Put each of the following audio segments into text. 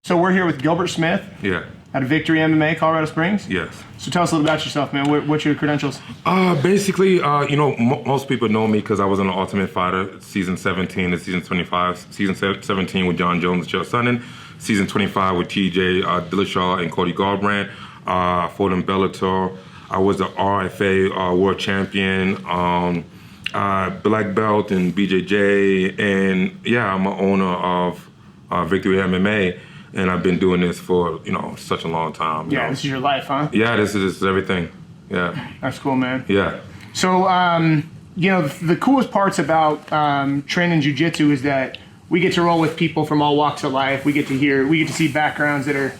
So we're here with Gilbert Smith Yeah. out of Victory MMA, Colorado Springs. Yes. So tell us a little about yourself, man. What's your credentials? Basically, most people know me because I was in the Ultimate Fighter, season 17 and season 25. Season 17 with John Jones and Chael Sonnen. Season 25 with TJ Dillashaw and Cody Garbrandt. For them Bellator. I was the RFA world champion, black belt in BJJ, and yeah, I'm an owner of Victory MMA. And I've been doing this for, such a long time. Yeah, this is your life, huh? Yeah, this is everything. Yeah. That's cool, man. Yeah. So, the coolest parts about training Jiu Jitsu is that we get to roll with people from all walks of life. We get to see backgrounds that are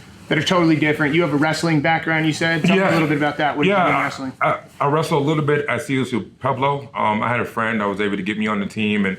totally different. You have a wrestling background, you said? Tell me a little bit about that. What do you do in wrestling? I wrestled a little bit at CSU Pueblo. I had a friend that was able to get me on the team and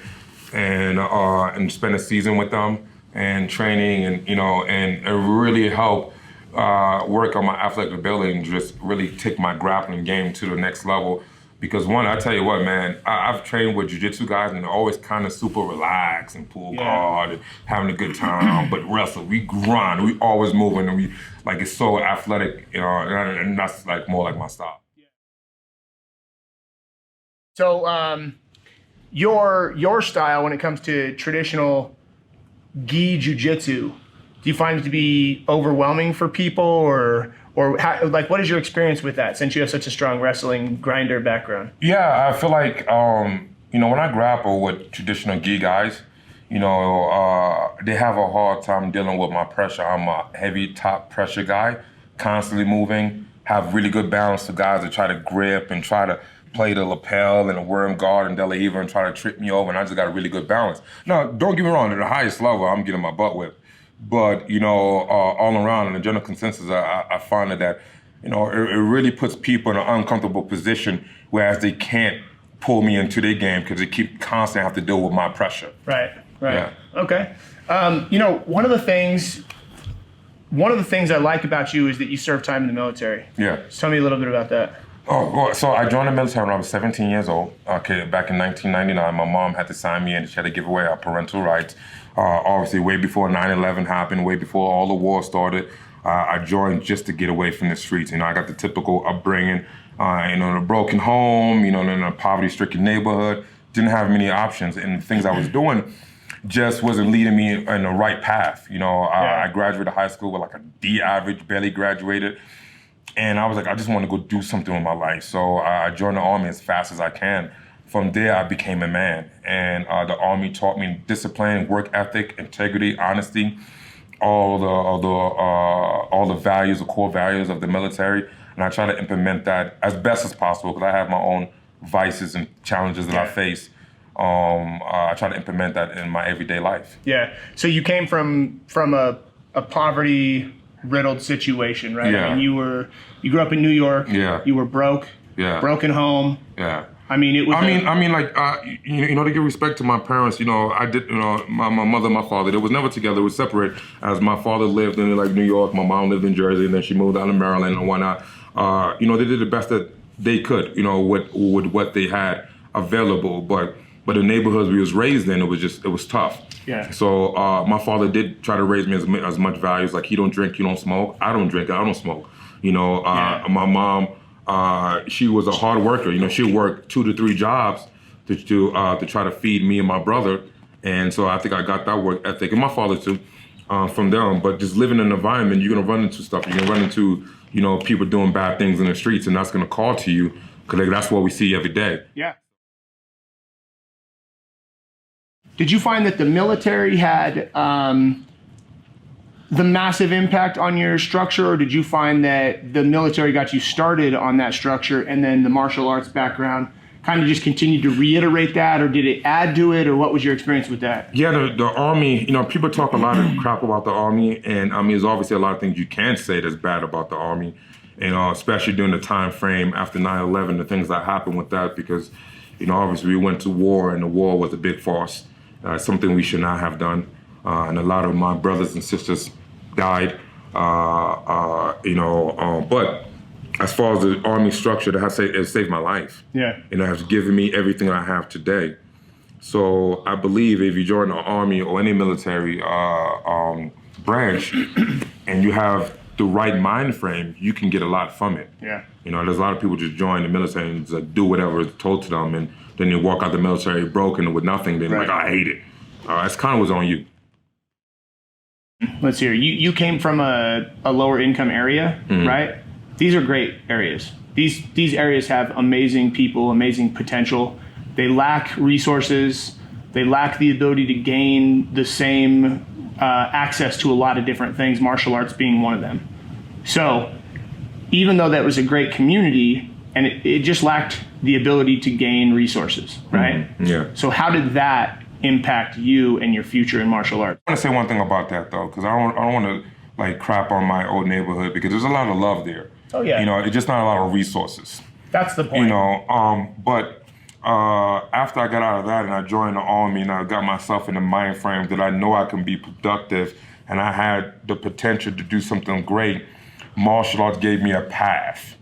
spend a season with them. And training and it really helped work on my athletic ability and just really take my grappling game to the next level. Because one, I tell you what, man, I've trained with jiu-jitsu guys and they're always kind of super relaxed and pull guard and having a good time. But wrestle, we grind, we always moving, and it's so athletic, and that's more like my style. So your style when it comes to traditional gi jiu-jitsu, do you find it to be overwhelming for people, or how, what is your experience with that since you have such a strong wrestling grinder background? Yeah, I feel like when I grapple with traditional gi guys, they have a hard time dealing with my pressure. I'm a heavy top pressure guy, constantly moving, have really good balance to guys that try to grip and try to play the lapel and a worm guard and De La Eva and try to trip me over, and I just got a really good balance. Now, don't get me wrong, at the highest level, I'm getting my butt whipped. But, all around, in the general consensus, I find that, it really puts people in an uncomfortable position, whereas they can't pull me into their game because they keep constantly have to deal with my pressure. Right. Yeah. Okay. One of the things I like about you is that you served time in the military. Yeah. So tell me a little bit about that. Oh, well, so I joined the military when I was 17 years old. Okay, back in 1999, my mom had to sign me in. She had to give away our parental rights. Obviously, way before 9/11 happened, way before all the war started. I joined just to get away from the streets. I got the typical upbringing, in a broken home, in a poverty-stricken neighborhood. Didn't have many options, and the things I was doing just wasn't leading me in the right path. I graduated high school with a D average, barely graduated. And I was like, I just want to go do something with my life. So I joined the Army as fast as I can. From there, I became a man. And the Army taught me discipline, work ethic, integrity, honesty, all the values, the core values of the military. And I try to implement that as best as possible because I have my own vices and challenges that I face. I try to implement that in my everyday life. Yeah. So you came from a poverty-riddled situation, right? Yeah. I mean, you grew up in New York. Yeah. You were broke. Yeah. Broken home. Yeah. I mean, it was. To give respect to my parents, I did. My mother, and my father, they was never together. It was separate. As my father lived in New York, my mom lived in Jersey, and then she moved out to Maryland and whatnot. They did the best that they could, with what they had available. But the neighborhoods we was raised in, it was tough. Yeah. So my father did try to raise me as much values. Like, he don't drink, you don't smoke. I don't drink, I don't smoke. My mom, she was a hard worker. She worked 2 to 3 jobs to try to feed me and my brother. And so I think I got that work ethic, and my father too, from them. But just living in an environment, you're gonna run into stuff. You're gonna run into, people doing bad things in the streets, and that's gonna call to you because that's what we see every day. Yeah. Did you find that the military had the massive impact on your structure, or did you find that the military got you started on that structure and then the martial arts background kind of just continued to reiterate that, or did it add to it, or what was your experience with that? Yeah, the Army, people talk a lot of crap about the Army, and there's obviously a lot of things you can say that's bad about the Army, especially during the time frame after 9/11, the things that happened with that, because, obviously we went to war, and the war was a big farce. Something we should not have done. And a lot of my brothers and sisters died, but as far as the Army structure, it saved my life. Yeah. It has given me everything I have today. So I believe if you join the Army or any military, branch and you have the right mind frame, you can get a lot from it. Yeah. You know, there's a lot of people just join the military and just like do whatever is told to them, and then they walk out the military broken with nothing. Then like, I hate it. That's kind of what's on you. Let's hear. You came from a lower income area, right? These are great areas. These areas have amazing people, amazing potential. They lack resources. They lack the ability to gain the same access to a lot of different things, martial arts being one of them. So even though that was a great community, and it just lacked the ability to gain resources, right? Yeah. So how did that impact you and your future in martial arts? I want to say one thing about that though, because I don't want to like crap on my old neighborhood, because there's a lot of love there. Oh yeah. You know, it's just not a lot of resources. That's the point. You know, but after I got out of that and I joined the army and I got myself in the mind frame that I know I can be productive and I had the potential to do something great, martial arts gave me a path.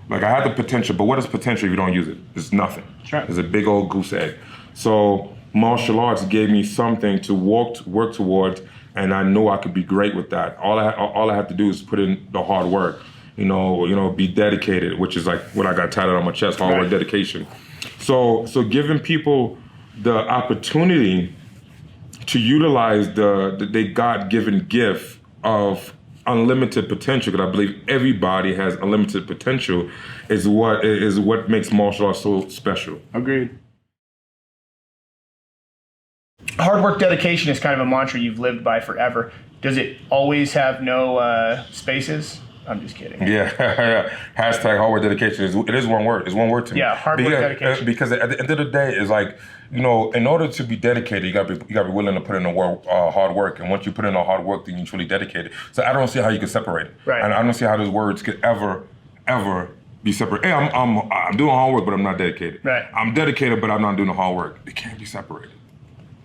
Like I had the potential, but what is potential if you don't use it? It's nothing. That's right. It's a big old goose egg. So martial arts gave me something to work towards, and I know I could be great with that. All I have to do is put in the hard work. You know, be dedicated, which is like what I got tatted on my chest, hard work, dedication. So giving people the opportunity to utilize the God-given gift of unlimited potential, because I believe everybody has unlimited potential, is what makes martial arts so special. Agreed. Hard work, dedication is kind of a mantra you've lived by forever. Does it always have no spaces? I'm just kidding. Yeah. Hashtag hard work, dedication. It is one word. It's one word to me. Yeah, hard work, dedication. Because at the end of the day, it's like, you know, in order to be dedicated, you gotta be willing to put in the hard work. And once you put in the hard work, then you're truly dedicated. So I don't see how you can separate it. Right. And I don't see how those words could ever be separate. Hey, I'm doing hard work, but I'm not dedicated. Right. I'm dedicated, but I'm not doing the hard work. They can't be separated.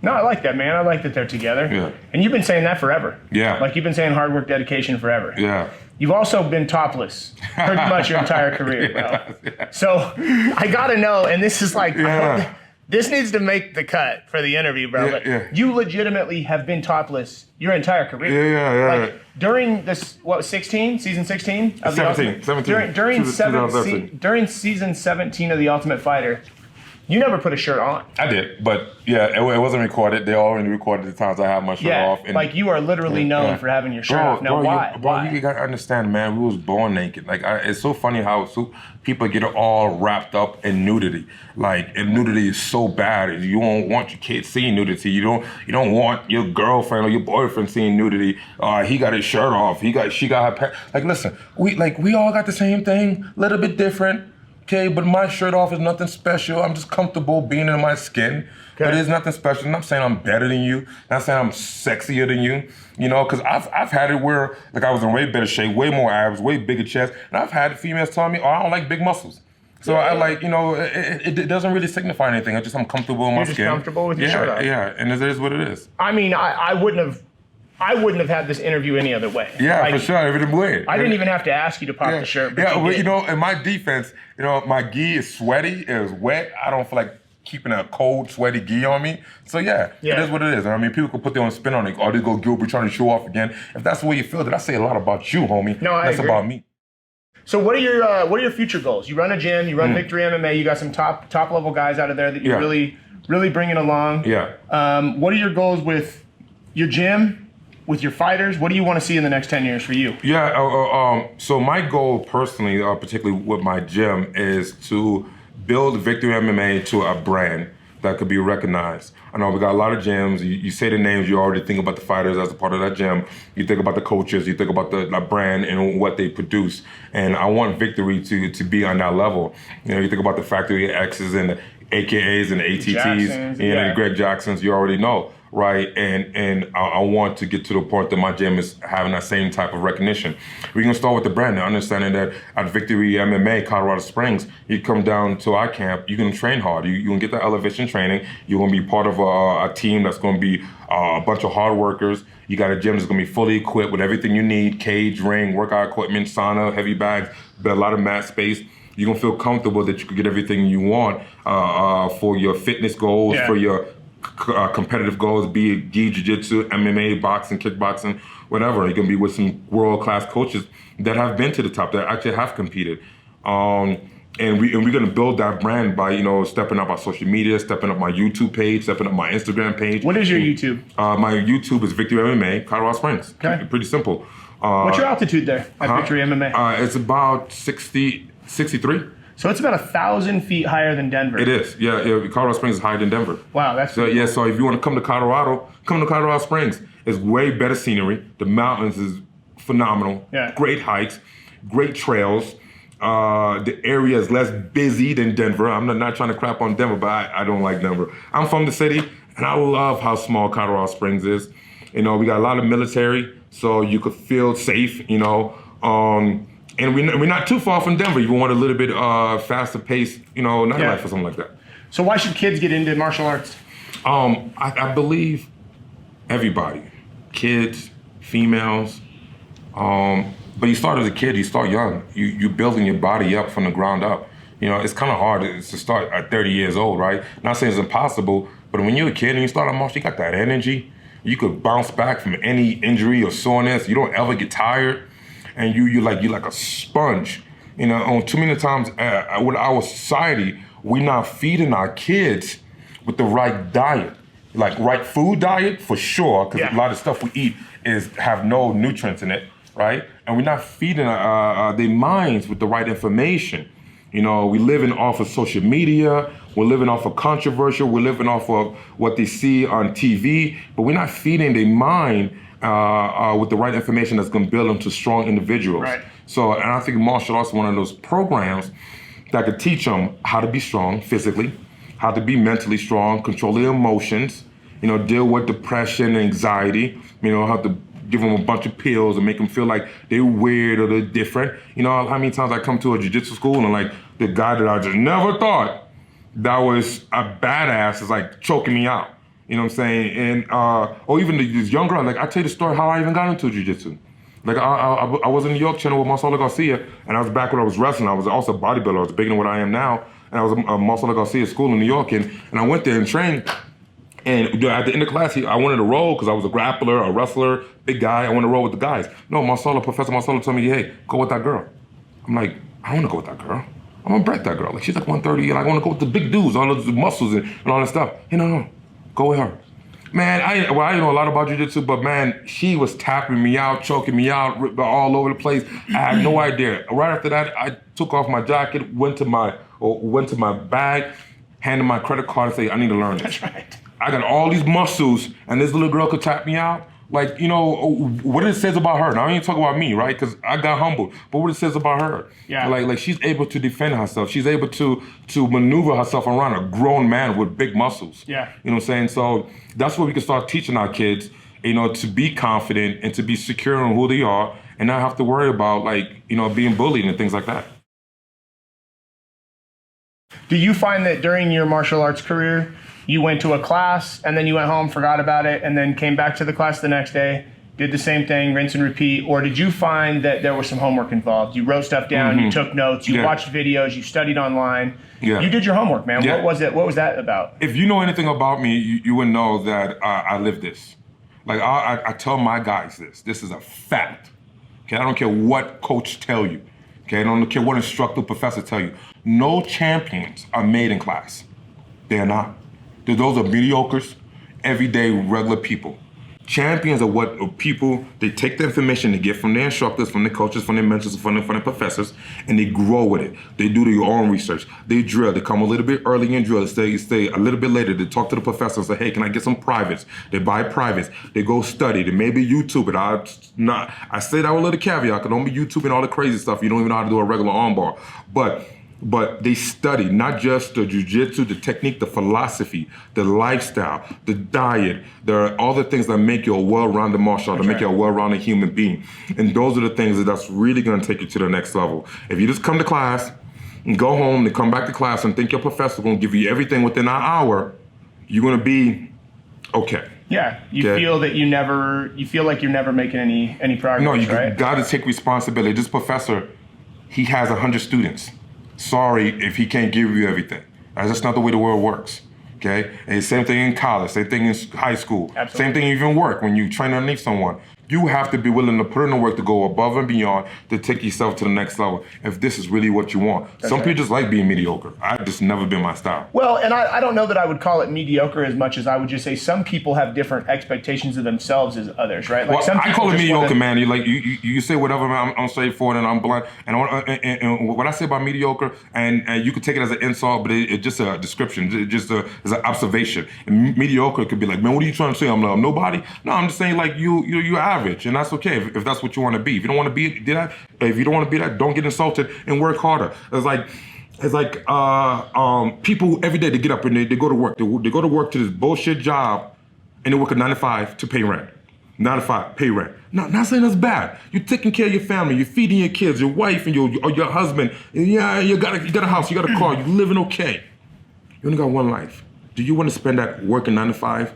No, I like that, man. I like that they're together. Yeah. And you've been saying that forever. Yeah. Like you've been saying hard work, dedication forever. Yeah. You've also been topless pretty much your entire career, bro. Yeah. So I gotta know, and this is like, this needs to make the cut for the interview, bro. But you legitimately have been topless your entire career. Yeah. Like during this, what, 16? Season 16? Of 17. During season 17 of The Ultimate Fighter, you never put a shirt on. I did, but yeah, it wasn't recorded. They already recorded the times I had my shirt off. And like you are literally known for having your shirt off. Now, why? Why? You gotta understand, man. We was born naked. Like it's so funny how people get all wrapped up in nudity. Like, and nudity is so bad. You don't want your kids seeing nudity. You don't want your girlfriend or your boyfriend seeing nudity. He got his shirt off. She got her pants. Like, listen, we all got the same thing, a little bit different. Okay, but my shirt off is nothing special. I'm just comfortable being in my skin. Okay. But it's nothing special. I'm not saying I'm better than you. Not saying I'm sexier than you. You know, because I've had it where like I was in way better shape, way more abs, way bigger chest, and I've had females tell me, "Oh, I don't like big muscles." So I like, you know, it doesn't really signify anything. I'm comfortable in my skin. You're just comfortable with your shirt off. Yeah, and it is what it is. I mean, I wouldn't have had this interview any other way. Yeah, like, for sure. I didn't even have to ask you to pop the shirt. But you know, in my defense, you know, my gi is sweaty, it is wet. I don't feel like keeping a cold, sweaty gi on me. So it is what it is. And I mean, people can put their own spin on it. Or they go Gilbert trying to show off again. If that's the way you feel, then I say a lot about you, homie. No, I That's agree. about me. So what are your future goals? You run a gym, you run Victory MMA, you got some top level guys out of there that you're really bringing along. Yeah. What are your goals with your gym? With your fighters, what do you want to see in the next 10 years for you? So my goal personally, particularly with my gym, is to build Victory MMA to a brand that could be recognized. I know we got a lot of gyms. You say the names, you already think about the fighters as a part of that gym. You think about the coaches, you think about the brand and what they produce. And I want Victory to be on that level. You know, you think about the Factory X's and the AKAs and the ATTs and the Greg Jacksons, you already know. Right, and I want to get to the point that my gym is having that same type of recognition. We're gonna start with the brand, understanding that at Victory MMA, Colorado Springs, you come down to our camp, you're gonna train hard. You're gonna get that elevation training. You're gonna be part of a team that's gonna be a bunch of hard workers. You got a gym that's gonna be fully equipped with everything you need: cage, ring, workout equipment, sauna, heavy bags, a lot of mat space. You're gonna feel comfortable that you can get everything you want for your fitness goals, for your competitive goals, be it gi, jiu-jitsu, MMA, boxing, kickboxing, whatever. You're gonna be with some world-class coaches that have been to the top, that actually have competed. And we're gonna build that brand by, stepping up our social media, stepping up my YouTube page, stepping up my Instagram page. What is your YouTube? My YouTube is Victory MMA, Colorado Springs. Okay. Pretty simple. What's your altitude there at Victory MMA? It's about 63. So it's about 1,000 feet higher than Denver. It is, yeah. Colorado Springs is higher than Denver. Wow, that's so yeah. So if you want to come to Colorado Springs. It's way better scenery. The mountains is phenomenal. Yeah. Great hikes, great trails. The area is less busy than Denver. I'm not trying to crap on Denver, but I don't like Denver. I'm from the city, and I love how small Colorado Springs is. We got a lot of military, so you could feel safe. And we're not too far from Denver. You want a little bit faster pace, nightlife or something like that. So why should kids get into martial arts? I believe everybody, kids, females. But you start as a kid, you start young. You building your body up from the ground up. It's kind of hard to start at 30 years old, right? Not saying it's impossible, but when you're a kid and you start on martial, you got that energy. You could bounce back from any injury or soreness. You don't ever get tired. And you're like a sponge. On too many times with our society, we're not feeding our kids with the right diet, like right food diet for sure, because a lot of stuff we eat have no nutrients in it, right? And we're not feeding their minds with the right information. We living off of social media, we're living off of controversial, we're living off of what they see on TV, but we're not feeding their mind with the right information that's going to build them to strong individuals. Right. And I think martial arts is one of those programs that could teach them how to be strong physically, how to be mentally strong, control their emotions, deal with depression, anxiety, how to give them a bunch of pills and make them feel like they're weird or they're different. How many times I come to a jiu-jitsu school and like the guy that I just never thought that was a badass is like choking me out. You know what I'm saying? And or even this young girl, like I tell you the story how I even got into jiu-jitsu. Like I was in New York channel with Marcelo Garcia, and I was back when I was wrestling. I was also a bodybuilder. I was bigger than what I am now, and I was at Marcelo Garcia school in New York, and I went there and trained. And at the end of class, I wanted to roll because I was a grappler, a wrestler, big guy. I wanted to roll with the guys. No, Professor Marcelo told me, hey, go with that girl. I'm like, I want to go with that girl. I'm gonna break that girl. Like she's like 130, and I want to go with the big dudes, all those muscles and all that stuff. No. Go with her. Man, I know a lot about jiu-jitsu, but man, she was tapping me out, choking me out, all over the place. I had no idea. Right after that, I took off my jacket, went to my bag, handed my credit card and said, I need to learn this. That's right. I got all these muscles, and this little girl could tap me out. Like, what it says about her. Now, I ain't talking about me, right? Because I got humbled. But what it says about her. Yeah. Like she's able to defend herself. She's able to maneuver herself around a grown man with big muscles. Yeah. You know what I'm saying? So that's what we can start teaching our kids, to be confident and to be secure in who they are and not have to worry about, being bullied and things like that. Do you find that during your martial arts career, you went to a class and then you went home, forgot about it, and then came back to the class the next day, did the same thing, rinse and repeat? Or did you find that there was some homework involved? You wrote stuff down, you took notes, you watched videos, you studied online. Yeah. You did your homework, man. Yeah. What was it? What was that about? If you know anything about me, you would know that I live this. Like I tell my guys this. This is a fact. Okay, I don't care what coach tell you. Okay, I don't care what instructor, professor tell you. No champions are made in class. They are not. Those are mediocres, everyday, regular people. Champions are what people, they take the information they get from their instructors, from their coaches, from their mentors, from their professors, and they grow with it. They do their own research. They drill. They come a little bit early and drill. They stay a little bit later. They talk to the professor and say, hey, can I get some privates? They buy privates. They go study. They maybe YouTube it. I say that with a little caveat, because don't be YouTubing all the crazy stuff. You don't even know how to do a regular armbar. But they study not just the jiu-jitsu, the technique, the philosophy, the lifestyle, the diet, all the things that make you a well-rounded martial artist, that make you a well-rounded human being. And those are the things that's really going to take you to the next level. If you just come to class and go home and come back to class and think your professor is going to give you everything within an hour, you're going to be okay. Yeah, you feel like you're never making any progress, No, you right? got to take responsibility. This professor, he has 100 students. Sorry if he can't give you everything. That's just not the way the world works. Okay, Okay, and same thing in college, same thing in high school, Absolutely. same thing even work. When you train underneath someone, you have to be willing to put in the work to go above and beyond to take yourself to the next level. If this is really what you want, some people just like being mediocre. I just never been my style. Well, and I don't know that I would call it mediocre as much as I would just say some people have different expectations of themselves as others, right? Like Well, some I people call it just mediocre, wanna- man. You say whatever, man. I'm straightforward and I'm blunt. And what I say about mediocre, and you could take it as an insult, but it's just a description, as an observation. And mediocre could be like, man, what are you trying to say? I'm nobody. No, I'm just saying like you're average, and that's okay if that's what you want to be. If you don't want to be that, if you don't want to be that, don't get insulted and work harder. It's like people every day they get up and they go to work. They go to work to this bullshit job, and they work at 9 to 5 to pay rent. 9 to 5, pay rent. Not saying that's bad. You're taking care of your family. You're feeding your kids, your wife, and your husband. And yeah, you got a house. You got a car. You're living okay. You only got one life. Do you want to spend that working 9 to 5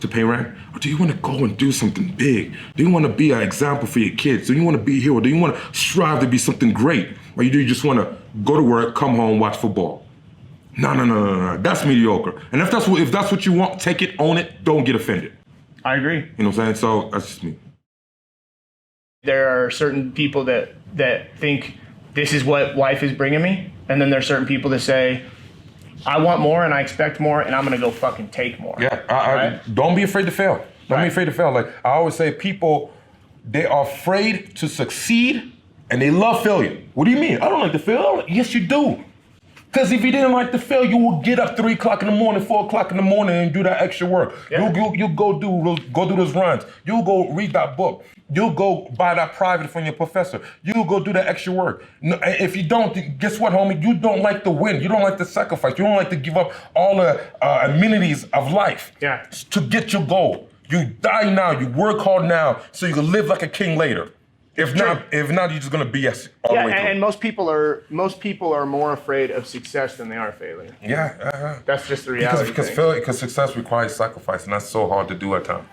to pay rent? Or do you want to go and do something big? Do you want to be an example for your kids? Do you want to be a hero? Do you want to strive to be something great? Or do you just want to go to work, come home, watch football? No. That's mediocre. And if that's what you want, take it, own it. Don't get offended. I agree. You know what I'm saying? So that's just me. There are certain people that think this is what life is bringing me, and then there are certain people that say, I want more and I expect more, and I'm gonna go fucking take more. Yeah, right? Don't be afraid to fail. Don't Right. be afraid to fail. Like I always say, people, they are afraid to succeed and they love failure. What do you mean? I don't like to fail. Yes, you do. Because if you didn't like to fail, you would get up 3 o'clock in the morning, 4 o'clock in the morning, and do that extra work. Yeah. You go do those runs. You'll go read that book. You'll go buy that private from your professor. You'll go do that extra work. No, if you don't, guess what, homie? You don't like to win. You don't like to sacrifice. You don't like to give up all the amenities of life to get your goal. You die now. You work hard now so you can live like a king later. If not, you're just gonna BS all the way through. And most people are more afraid of success than they are failure. Yeah. That's just the reality. Because success requires sacrifice, and that's so hard to do at times.